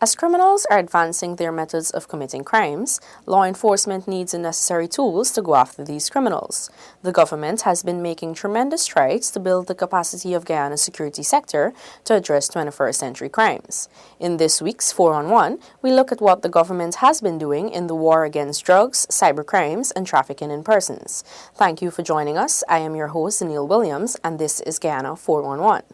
As criminals are advancing their methods of committing crimes, law enforcement needs the necessary tools to go after these criminals. The government has been making tremendous strides to build the capacity of Guyana's security sector to address 21st century crimes. In this week's 4 on 1, we look at what the government has been doing in the war against drugs, cybercrimes, and trafficking in persons. Thank you for joining us. I am your host, Neil Williams, and this is Guyana 411.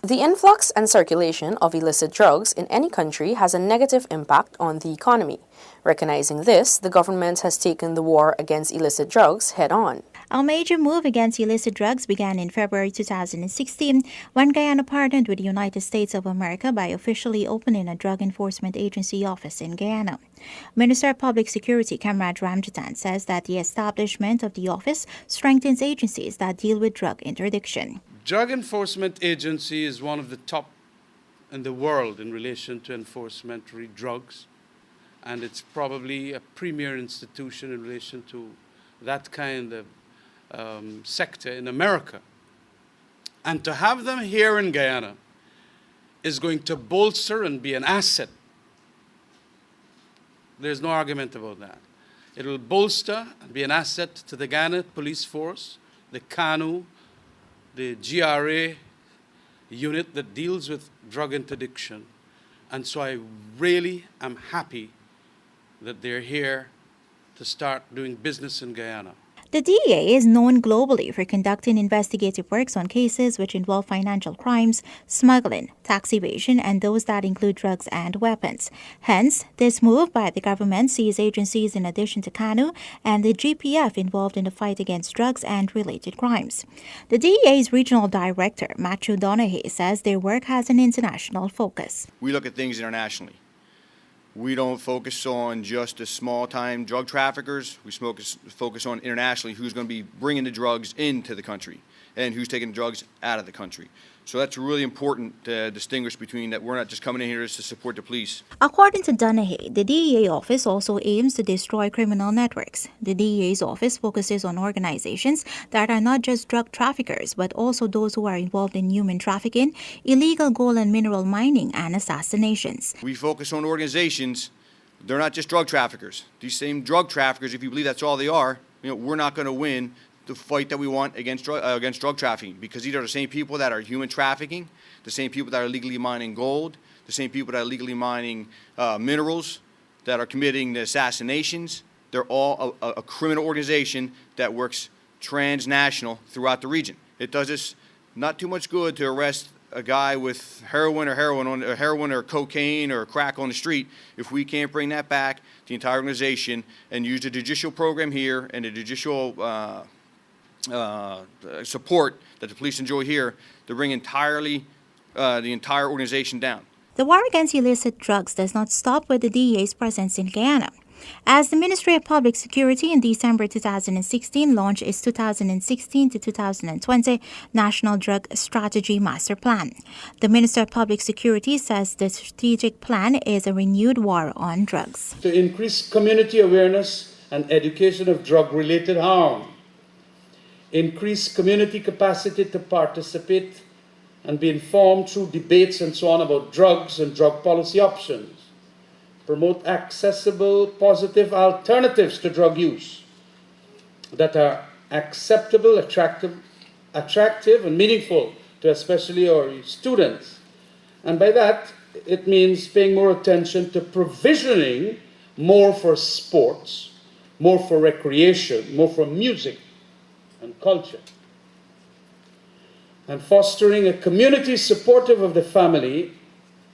The influx and circulation of illicit drugs in any country has a negative impact on the economy. Recognizing this, the government has taken the war against illicit drugs head-on. Our major move against illicit drugs began in February 2016 when Guyana partnered with the United States of America by officially opening a Drug Enforcement Agency office in Guyana. Minister of Public Security Kamraj Ramjatan says that the establishment of the office strengthens agencies that deal with drug interdiction. Drug Enforcement Agency is one of the top in the world in relation to enforcement of drugs, and it's probably a premier institution in relation to that kind of sector in America. And to have them here in Guyana is going to bolster and be an asset. There's no argument about that. It will bolster and be an asset to the Guyana police force, the CANU, the GRA unit that deals with drug interdiction. And so I really am happy that they're here to start doing business in Guyana. The DEA is known globally for conducting investigative works on cases which involve financial crimes, smuggling, tax evasion, and those that include drugs and weapons. Hence, this move by the government sees agencies in addition to CANU and the GPF involved in the fight against drugs and related crimes. The DEA's regional director, Matthew Donahue, says their work has an international focus. We look at things internationally. We don't focus on just the small-time drug traffickers. We focus on internationally who's going to be bringing the drugs into the country and who's taking the drugs out of the country. So that's really important to distinguish between that we're not just coming in here just to support the police. According to Donahue, the DEA office also aims to destroy criminal networks. The DEA's office focuses on organizations that are not just drug traffickers, but also those who are involved in human trafficking, illegal gold and mineral mining, and assassinations. We focus on organizations. They're not just drug traffickers. These same drug traffickers, if you believe that's all they are, we're not going to win the fight that we want against drug trafficking, because these are the same people that are human trafficking, the same people that are illegally mining gold, the same people that are illegally mining minerals, that are committing the assassinations. They're all a criminal organization that works transnational throughout the region. It does us not too much good to arrest a guy with heroin or cocaine or crack on the street if we can't bring that back to the entire organization and use the judicial program here and the judicial support that the police enjoy here to bring the entire organization down. The war against illicit drugs does not stop with the DEA's presence in Guyana. As the Ministry of Public Security in December 2016 launched its 2016 to 2020 National Drug Strategy Master Plan. The Minister of Public Security says the strategic plan is a renewed war on drugs. To increase community awareness and education of drug-related harm, increase community capacity to participate and be informed through debates and so on about drugs and drug policy options, promote accessible, positive alternatives to drug use that are acceptable, attractive and meaningful to especially our students. And by that, it means paying more attention to provisioning more for sports, more for recreation, more for music and culture, and fostering a community supportive of the family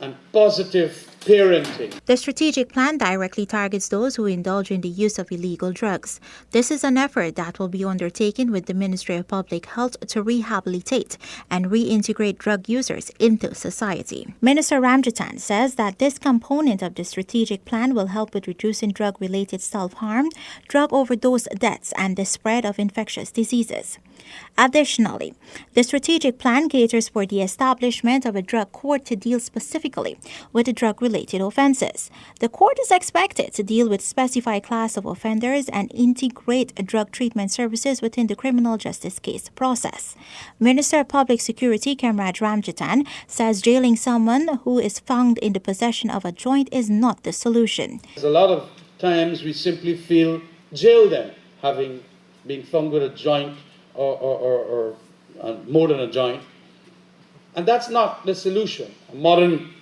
and positive parenting. The strategic plan directly targets those who indulge in the use of illegal drugs. This is an effort that will be undertaken with the Ministry of Public Health to rehabilitate and reintegrate drug users into society. Minister Ramjatan says that this component of the strategic plan will help with reducing drug-related self-harm, drug overdose deaths, and the spread of infectious diseases. Additionally, the strategic plan caters for the establishment of a drug court to deal specifically with the drug-related offenses. The court is expected to deal with specified class of offenders and integrate drug treatment services within the criminal justice case process. Minister of Public Security Kamraj Ramjatan says jailing someone who is found in the possession of a joint is not the solution. A lot of times we simply feel jail them, having been found with a joint or more than a joint. And that's not the solution. A modern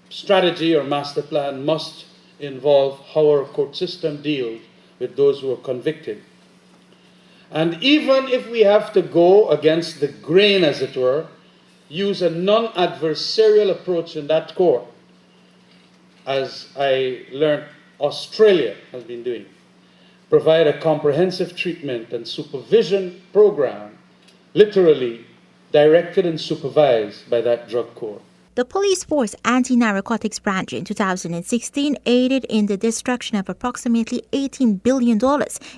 strategy or master plan must involve how our court system deals with those who are convicted. And even if we have to go against the grain, as it were, use a non-adversarial approach in that court, as I learned Australia has been doing, provide a comprehensive treatment and supervision program, literally directed and supervised by that drug court. The police force anti-narcotics branch in 2016 aided in the destruction of approximately $18 billion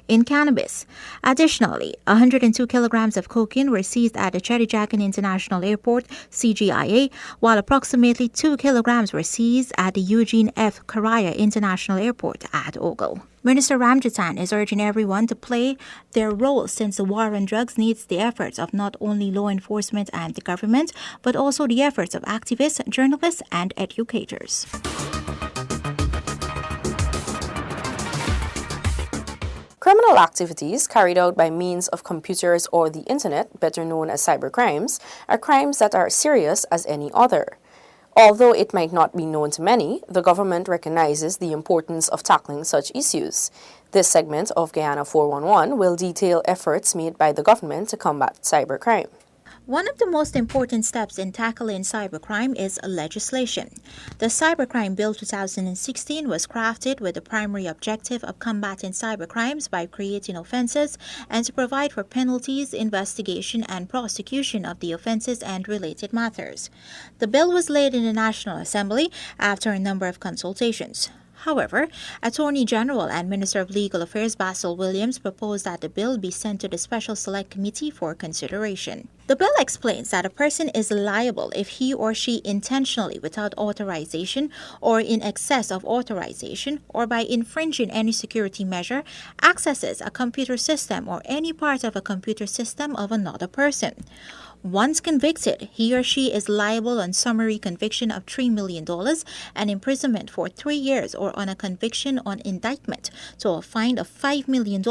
in cannabis. Additionally, 102 kilograms of cocaine were seized at the Chedijakan International Airport, CGIA, while approximately 2 kilograms were seized at the Eugene F. Karaya International Airport at Ogle. Minister Ramjatan is urging everyone to play their role since the war on drugs needs the efforts of not only law enforcement and the government, but also the efforts of activists, journalists, and educators. Criminal activities carried out by means of computers or the internet, better known as cybercrimes, are crimes that are serious as any other. Although it might not be known to many, the government recognizes the importance of tackling such issues. This segment of Guyana 411 will detail efforts made by the government to combat cybercrime. One of the most important steps in tackling cybercrime is legislation. The Cybercrime Bill 2016 was crafted with the primary objective of combating cybercrimes by creating offenses and to provide for penalties, investigation, and prosecution of the offenses and related matters. The bill was laid in the National Assembly after a number of consultations. However, Attorney General and Minister of Legal Affairs Basil Williams proposed that the bill be sent to the Special Select Committee for consideration. The bill explains that a person is liable if he or she intentionally, without authorization or in excess of authorization, or by infringing any security measure, accesses a computer system or any part of a computer system of another person. Once convicted, he or she is liable on summary conviction of $3 million and imprisonment for 3 years, or on a conviction on indictment to a fine of $5 million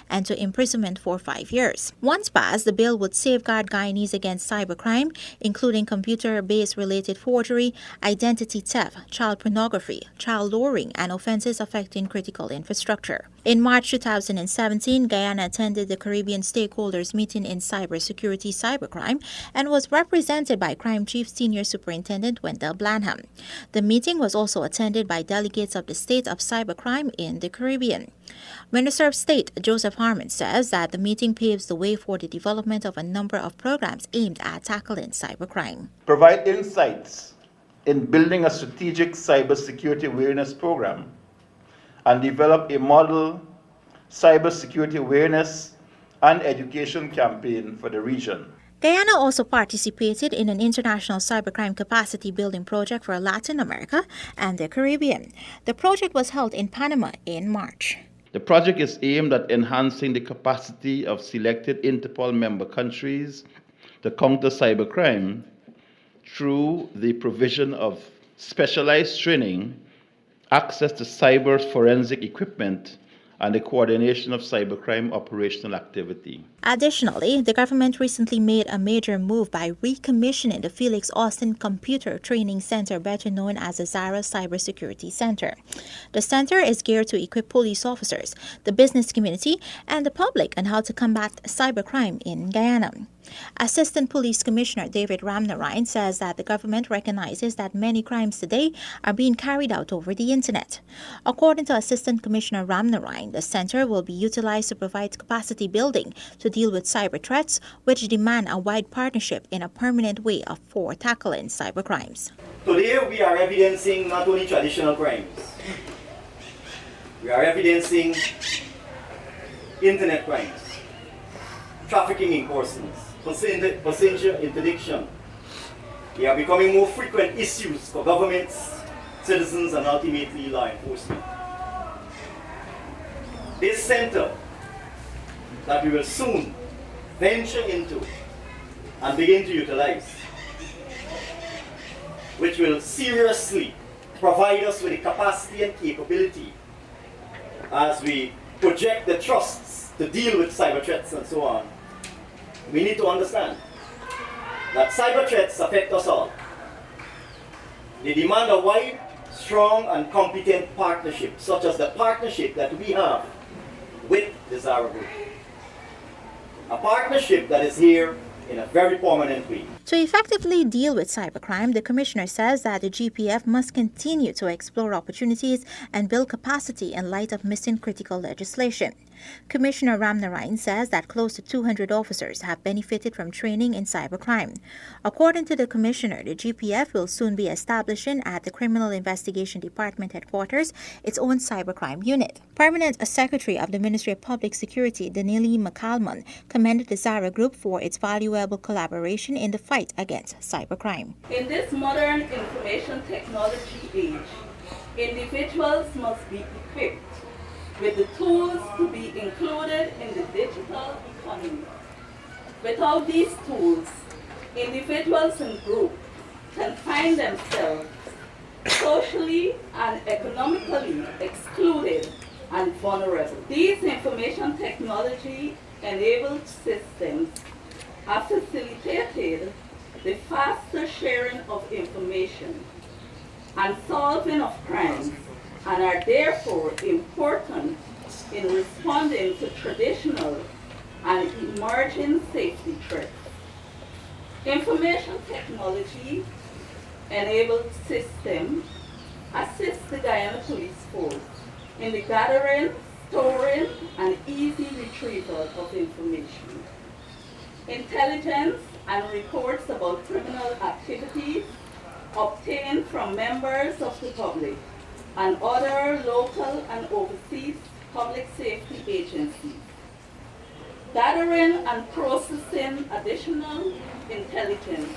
and to imprisonment for 5 years. Once passed, the bill would safeguard Guyanese against cybercrime, including computer-based related forgery, identity theft, child pornography, child luring, and offenses affecting critical infrastructure. In March 2017, Guyana attended the Caribbean Stakeholders Meeting in Cybersecurity Cybercrime and was represented by Crime Chief Senior Superintendent Wendell Blanham. The meeting was also attended by delegates of the State of Cybercrime in the Caribbean. Minister of State Joseph Harmon says that the meeting paves the way for the development of a number of programs aimed at tackling cybercrime. Provide insights in building a strategic cybersecurity awareness program and develop a model cybersecurity awareness and education campaign for the region. Guyana also participated in an international cybercrime capacity building project for Latin America and the Caribbean. The project was held in Panama in March. The project is aimed at enhancing the capacity of selected Interpol member countries to counter cybercrime through the provision of specialized training, access to cyber forensic equipment, and the coordination of cybercrime operational activity. Additionally, the government recently made a major move by recommissioning the Felix Austin Computer Training Center, better known as the Zara Cybersecurity Center. The center is geared to equip police officers, the business community, and the public on how to combat cybercrime in Guyana. Assistant Police Commissioner David Ramnarine says that the government recognizes that many crimes today are being carried out over the internet. According to Assistant Commissioner Ramnarine, the center will be utilized to provide capacity building to deal with cyber threats, which demand a wide partnership in a permanent way for tackling cybercrimes. Today we are evidencing not only traditional crimes, we are evidencing internet crimes. trafficking in persons, passenger interdiction. They are becoming more frequent issues for governments, citizens, and ultimately law enforcement. This center that we will soon venture into and begin to utilize, which will seriously provide us with the capacity and capability as we project the trusts to deal with cyber threats and so on. We need to understand that cyber threats affect us all. They demand a wide, strong, and competent partnership, such as the partnership that we have with the Zara Group. A partnership that is here in a very prominent way. To effectively deal with cybercrime, the Commissioner says that the GPF must continue to explore opportunities and build capacity in light of missing critical legislation. Commissioner Ramnarayan says that close to 200 officers have benefited from training in cybercrime. According to the Commissioner, the GPF will soon be establishing at the Criminal Investigation Department headquarters its own cybercrime unit. Permanent Secretary of the Ministry of Public Security, Danili McCalmon, commended the Zara Group for its valuable collaboration in the fight against cybercrime. In this modern information technology age, individuals must be equipped with the tools to be included in the digital economy. Without these tools, individuals and groups can find themselves socially and economically excluded and vulnerable. These information technology enabled systems have facilitated the faster sharing of information and solving of crimes, and are therefore important in responding to traditional and emerging safety threats. Information technology enabled systems assist the Guyana Police Force in the gathering, storing, and easy retrieval of information. Intelligence and reports about criminal activities obtained from members of the public and other local and overseas public safety agencies. Gathering and processing additional intelligence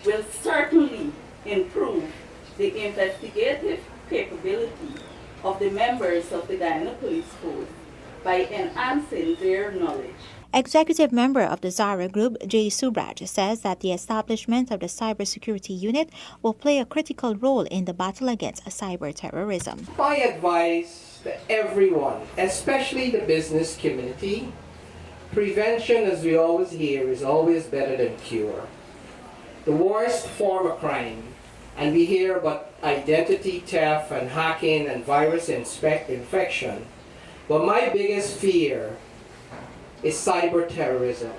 will certainly improve the investigative capability of the members of the Guyana Police Force by enhancing their knowledge. Executive member of the Zara Group, Jay Subraj, says that the establishment of the cybersecurity unit will play a critical role in the battle against cyber terrorism. My advice to everyone, especially the business community, prevention, as we always hear, is always better than cure. The worst form of crime, and we hear about identity theft and hacking and virus infection, but my biggest fear is cyber terrorism.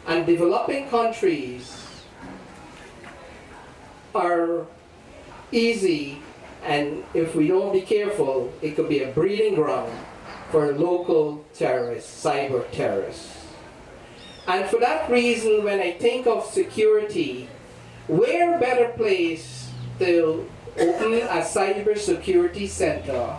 And developing countries are easy, and if we don't be careful, it could be a breeding ground for local terrorists, cyber terrorists. And for that reason, when I think of security, where better place to open a cybersecurity center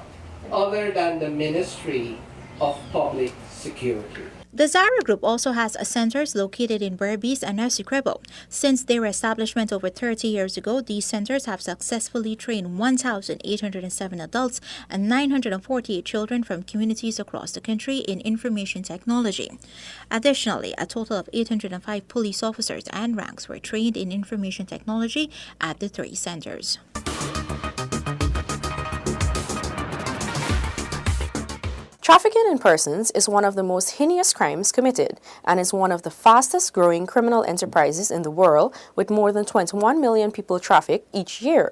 other than the Ministry of Public Security? The Zara Group also has centers located in Berbice and Essequibo. Since their establishment over 30 years ago, these centers have successfully trained 1,807 adults and 948 children from communities across the country in information technology. Additionally, a total of 805 police officers and ranks were trained in information technology at the 3 centers. Trafficking in persons is one of the most heinous crimes committed and is one of the fastest growing criminal enterprises in the world, with more than 21 million people trafficked each year.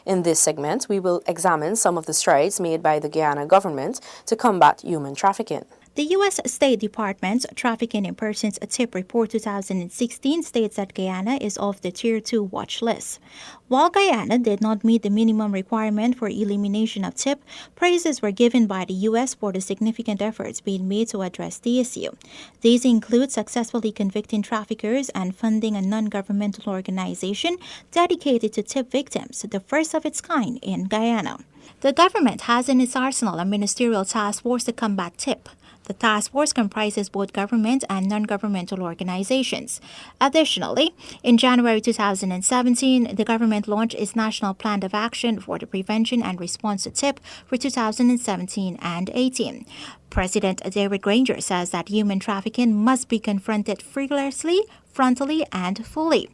In this segment, we will examine some of the strides made by the Guyana government to combat human trafficking. The U.S. State Department's Trafficking in Persons Tip Report 2016 states that Guyana is off the Tier 2 watch list. While Guyana did not meet the minimum requirement for elimination of tip, praises were given by the U.S. for the significant efforts being made to address the issue. These include successfully convicting traffickers and funding a non-governmental organization dedicated to tip victims, the first of its kind in Guyana. The government has in its arsenal a ministerial task force to combat tip. The task force comprises both government and non-governmental organizations. Additionally, in January 2017, the government launched its National Plan of Action for the Prevention and Response to TIP for 2017 and 18. President David Granger says that human trafficking must be confronted rigorously, frontally, and fully.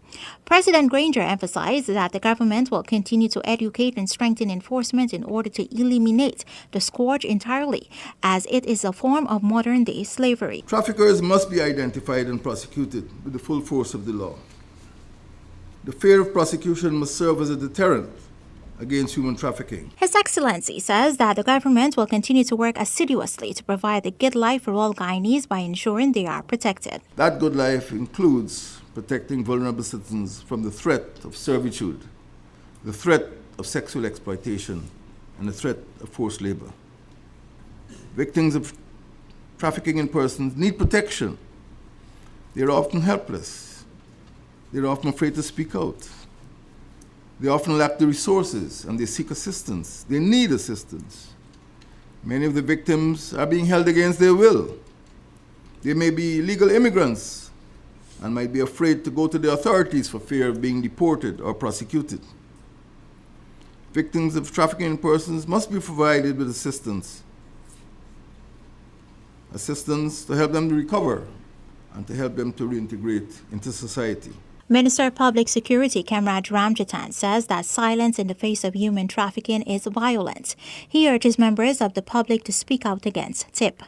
President Granger emphasized that the government will continue to educate and strengthen enforcement in order to eliminate the scourge entirely, as it is a form of modern-day slavery. Traffickers must be identified and prosecuted with the full force of the law. The fear of prosecution must serve as a deterrent against human trafficking. His Excellency says that the government will continue to work assiduously to provide a good life for all Guyanese by ensuring they are protected. That good life includes protecting vulnerable citizens from the threat of servitude, the threat of sexual exploitation, and the threat of forced labor. Victims of trafficking in persons need protection. They are often helpless. They are often afraid to speak out. They often lack the resources and they seek assistance. They need assistance. Many of the victims are being held against their will. They may be illegal immigrants and might be afraid to go to the authorities for fear of being deported or prosecuted. Victims of trafficking in persons must be provided with assistance to help them to recover and to help them to reintegrate into society. Minister of Public Security Kamraj Ramjatan says that silence in the face of human trafficking is violent. He urges members of the public to speak out against TIP.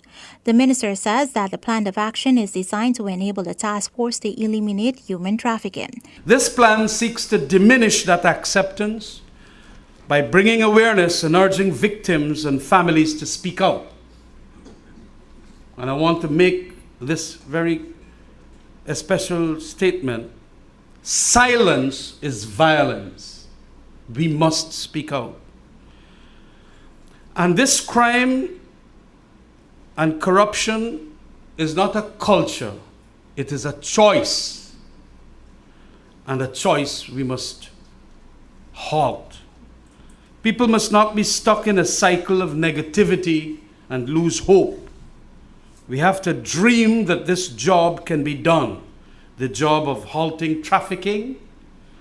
The minister says that the plan of action is designed to enable the task force to eliminate human trafficking. This plan seeks to diminish that acceptance by bringing awareness and urging victims and families to speak out. And I want to make this very special statement. Silence is violence. We must speak out. And this crime and corruption is not a culture, it is a choice. And a choice we must halt. People must not be stuck in a cycle of negativity and lose hope. We have to dream that this job can be done. The job of halting trafficking,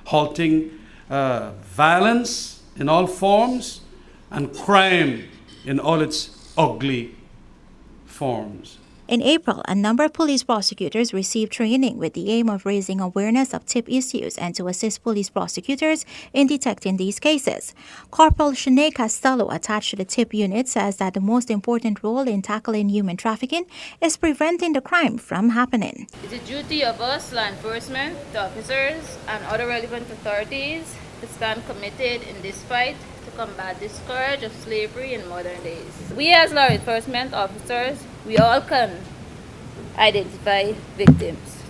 halting violence in all forms, and crime in all its ugly forms. In April, a number of police prosecutors received training with the aim of raising awareness of TIP issues and to assist police prosecutors in detecting these cases. Corporal Shanae Costello, attached to the TIP unit, says that the most important role in tackling human trafficking is preventing the crime from happening. It is the duty of us, law enforcement, the officers, and other relevant authorities to stand committed in this fight to combat the scourge of slavery in modern days. We as law enforcement officers, we all can identify victims.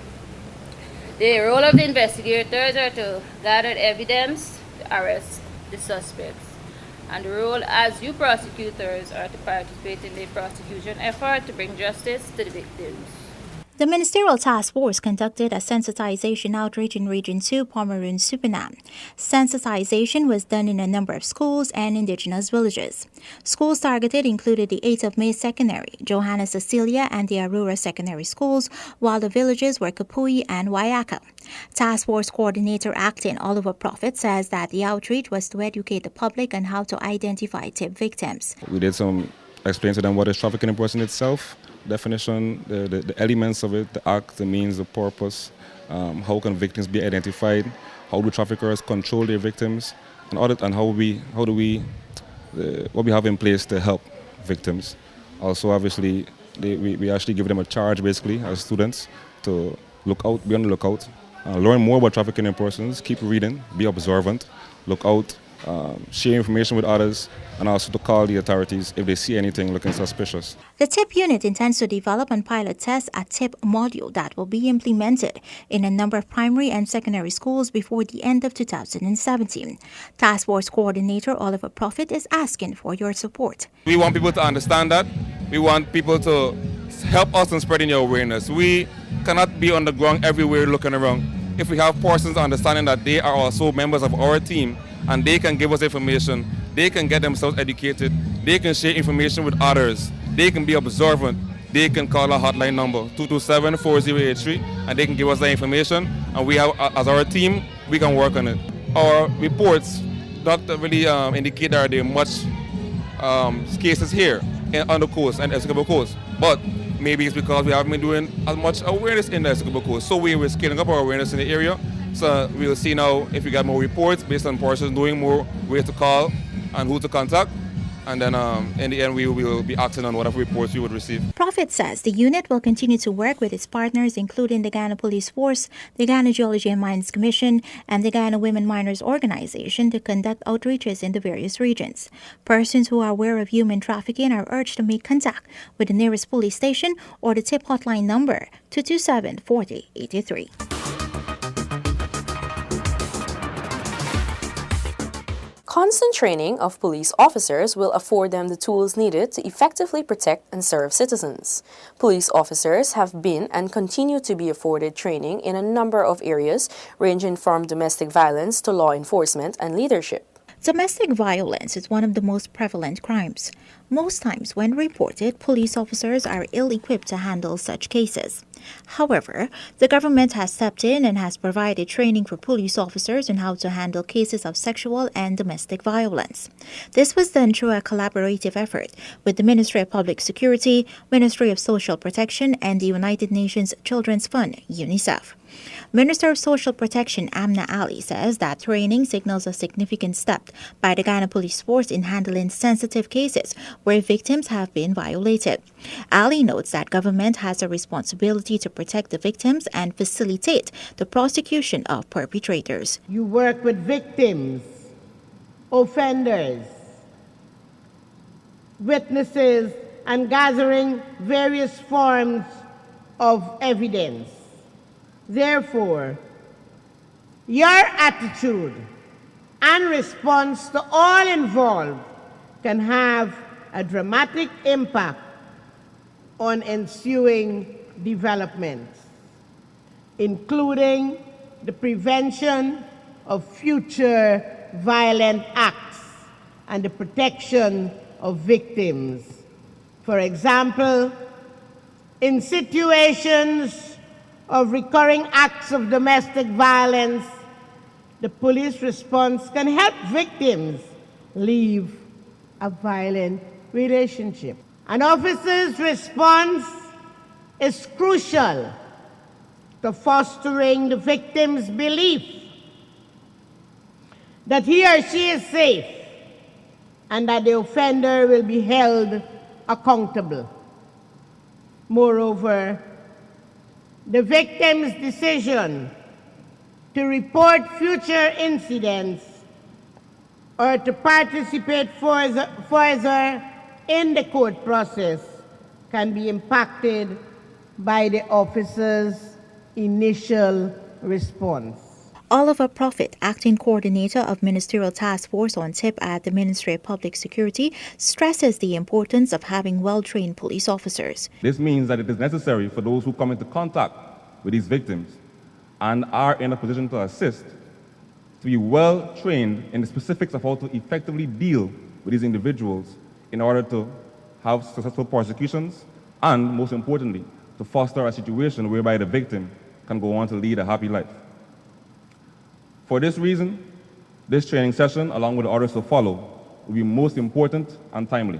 The role of the investigators are to gather evidence to arrest the suspects. And the role as you prosecutors are to participate in the prosecution effort to bring justice to the victims. The Ministerial Task Force conducted a sensitization outreach in Region 2, Pomeroon, Suriname. Sensitization was done in a number of schools and indigenous villages. Schools targeted included the 8th of May Secondary, Johanna Cecilia, and the Aurora Secondary Schools, while the villages were Kapui and Wayaka. Task Force Coordinator Acting Oliver Prophet says that the outreach was to educate the public on how to identify TIP victims. We did explain to them what is trafficking in person itself, definition, the elements of it, the act, the means, the purpose, how can victims be identified, how do traffickers control their victims, and what we have in place to help victims. Also, obviously, we actually give them a charge, basically, as students, to look out, be on the lookout, learn more about trafficking in persons, keep reading, be observant, look out, share information with others, and also to call the authorities if they see anything looking suspicious. The TIP unit intends to develop and pilot test a TIP module that will be implemented in a number of primary and secondary schools before the end of 2017. Task Force Coordinator Oliver Prophet is asking for your support. We want people to understand that. We want people to help us in spreading the awareness. We cannot be on the ground everywhere looking around. If we have persons understanding that they are also members of our team and they can give us information, they can get themselves educated, they can share information with others, they can be observant, they can call our hotline number 227-4083 and they can give us the information, and we have, as our team, we can work on it. Our reports don't really indicate that there are much cases here on the coast and Essequibo coast, but maybe it's because we haven't been doing as much awareness in the Essequibo coast. So we're scaling up our awareness in the area. So we'll see now if we get more reports based on persons doing more, ways to call and who to contact. And then in the end, we will be acting on whatever reports we would receive. Prophet says the unit will continue to work with its partners, including the Guyana Police Force, the Guyana Geology and Mines Commission, and the Guyana Women Miners Organization to conduct outreaches in the various regions. Persons who are aware of human trafficking are urged to make contact with the nearest police station or the tip hotline number 227-4083. Constant training of police officers will afford them the tools needed to effectively protect and serve citizens. Police officers have been and continue to be afforded training in a number of areas, ranging from domestic violence to law enforcement and leadership. Domestic violence is one of the most prevalent crimes. Most times when reported, police officers are ill-equipped to handle such cases. However, the government has stepped in and has provided training for police officers on how to handle cases of sexual and domestic violence. This was done through a collaborative effort with the Ministry of Public Security, Ministry of Social Protection, and the United Nations Children's Fund, UNICEF. Minister of Social Protection Amna Ali says that training signals a significant step by the Guyana Police Force in handling sensitive cases where victims have been violated. Ali notes that government has a responsibility to protect the victims and facilitate the prosecution of perpetrators. You work with victims, offenders, witnesses, and gathering various forms of evidence. Therefore, your attitude and response to all involved can have a dramatic impact on ensuing developments, including the prevention of future violent acts and the protection of victims. For example, in situations of recurring acts of domestic violence, the police response can help victims leave a violent relationship. An officer's response is crucial to fostering the victim's belief that he or she is safe and that the offender will be held accountable. Moreover, the victim's decision to report future incidents or to participate further in the court process can be impacted by the officer's initial response. Oliver Prophet, acting coordinator of Ministerial Task Force on TIP at the Ministry of Public Security, stresses the importance of having well-trained police officers. This means that it is necessary for those who come into contact with these victims and are in a position to assist to be well trained in the specifics of how to effectively deal with these individuals in order to have successful prosecutions and, most importantly, to foster a situation whereby the victim can go on to lead a happy life. For this reason, this training session, along with the others to follow, will be most important and timely.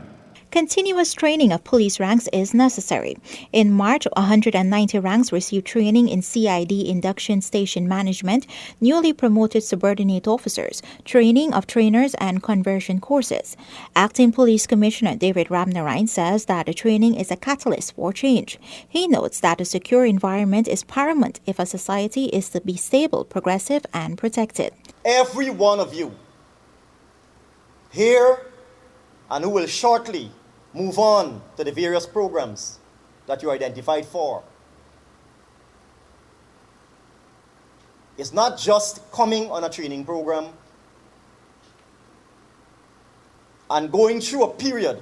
Continuous training of police ranks is necessary. In March, 190 ranks received training in CID induction station management, newly promoted subordinate officers, training of trainers, and conversion courses. Acting Police Commissioner David Ramnarine says that the training is a catalyst for change. He notes that a secure environment is paramount if a society is to be stable, progressive, and protected. Every one of you here and who will shortly move on to the various programs that you identified for. It's not just coming on a training program and going through a period,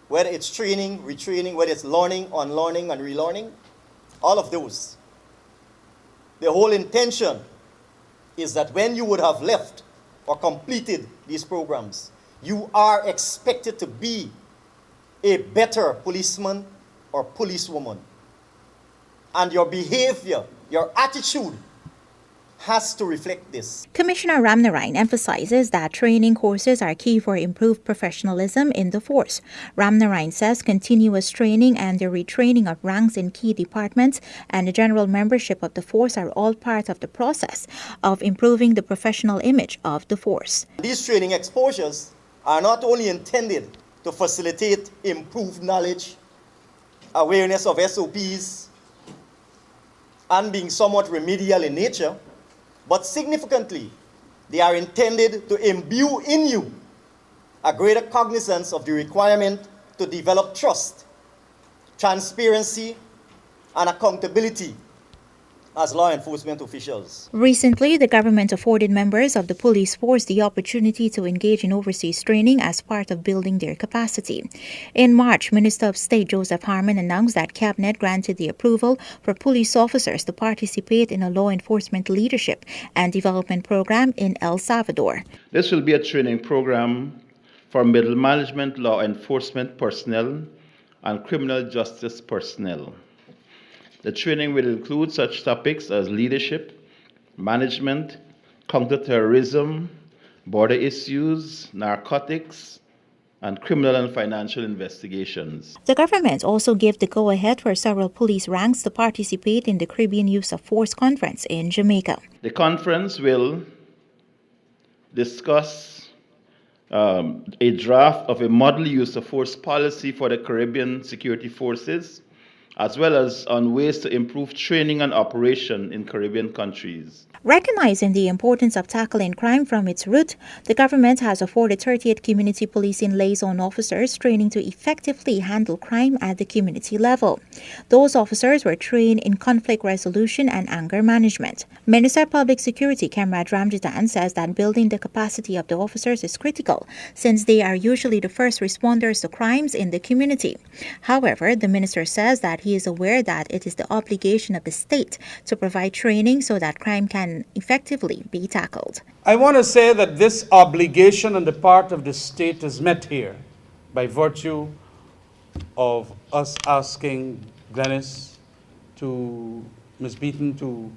whether it's training, retraining, whether it's learning, unlearning, and relearning, all of those. The whole intention is that when you would have left or completed these programs, you are expected to be a better policeman, or policewoman. And your behavior, your attitude has to reflect this. Commissioner Ramnarine emphasizes that training courses are key for improved professionalism in the force. Ramnarine says continuous training and the retraining of ranks in key departments and the general membership of the force are all part of the process of improving the professional image of the force. These training exposures are not only intended to facilitate improved knowledge, awareness of SOPs, and being somewhat remedial in nature, but significantly, they are intended to imbue in you a greater cognizance of the requirement to develop trust, transparency, and accountability as law enforcement officials. Recently, the government afforded members of the police force the opportunity to engage in overseas training as part of building their capacity. In March, Minister of State Joseph Harmon announced that Cabinet granted the approval for police officers to participate in a law enforcement leadership and development program in El Salvador. This will be a training program for middle management law enforcement personnel and criminal justice personnel. The training will include such topics as leadership, management, counterterrorism, border issues, narcotics, and criminal and financial investigations. The government also gave the go-ahead for several police ranks to participate in the Caribbean Use of Force Conference in Jamaica. The conference will discuss a draft of a model use of force policy for the Caribbean security forces, as well as on ways to improve training and operation in Caribbean countries. Recognizing the importance of tackling crime from its root, the government has afforded 38 community policing liaison officers training to effectively handle crime at the community level. Those officers were trained in conflict resolution and anger management. Minister of Public Security Kemrad Ramjitan says that building the capacity of the officers is critical since they are usually the first responders to crimes in the community. However, the minister says that he is aware that it is the obligation of the state to provide training so that crime can effectively be tackled. I want to say that this obligation on the part of the state is met here by virtue of us asking Glenys to, Ms. Beaton, to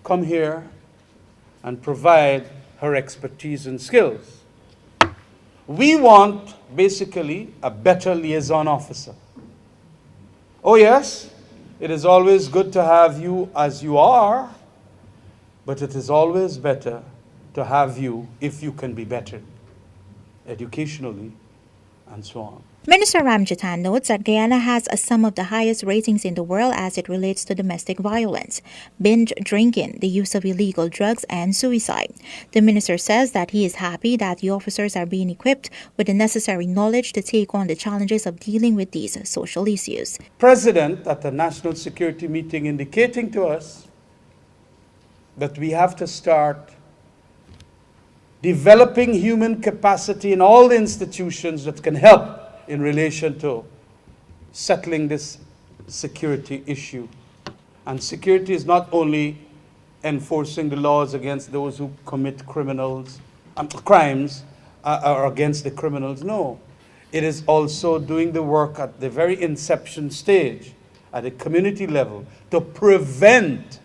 come here and provide her expertise and skills. We want basically a better liaison officer. Oh yes, it is always good to have you as you are, but it is always better to have you if you can be better educationally and so on. Minister Ramjitan notes that Guyana has some of the highest ratings in the world as it relates to domestic violence, binge drinking, the use of illegal drugs, and suicide. The minister says that he is happy that the officers are being equipped with the necessary knowledge to take on the challenges of dealing with these social issues. President at the National Security meeting indicating to us that we have to start developing human capacity in all the institutions that can help in relation to settling this security issue. And security is not only enforcing the laws against those who commit crimes or against the criminals. No, it is also doing the work at the very inception stage, at the community level, to prevent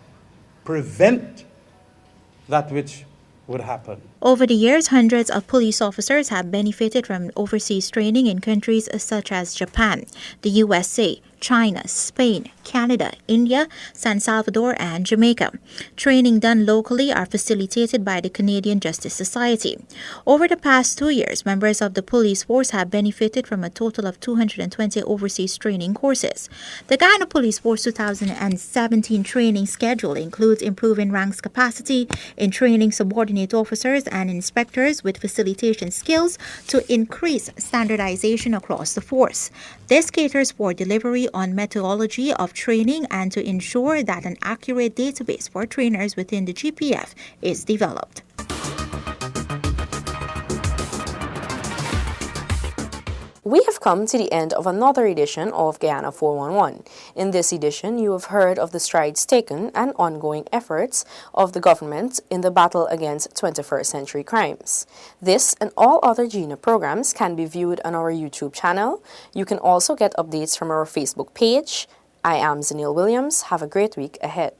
that which would happen. Over the years, hundreds of police officers have benefited from overseas training in countries such as Japan, the USA, China, Spain, Canada, India, San Salvador, and Jamaica. Training done locally are facilitated by the Canadian Justice Society. Over the past 2 years, members of the police force have benefited from a total of 220 overseas training courses. The Guyana Police Force 2017 training schedule includes improving ranks capacity in training subordinate officers and inspectors with facilitation skills to increase standardization across the force. This caters for delivery on methodology of training and to ensure that an accurate database for trainers within the GPF is developed. We have come to the end of another edition of Guyana 411. In this edition, you have heard of the strides taken and ongoing efforts of the government in the battle against 21st century crimes. This and all other GINA programs can be viewed on our YouTube channel. You can also get updates from our Facebook page. I am Zanil Williams. Have a great week ahead.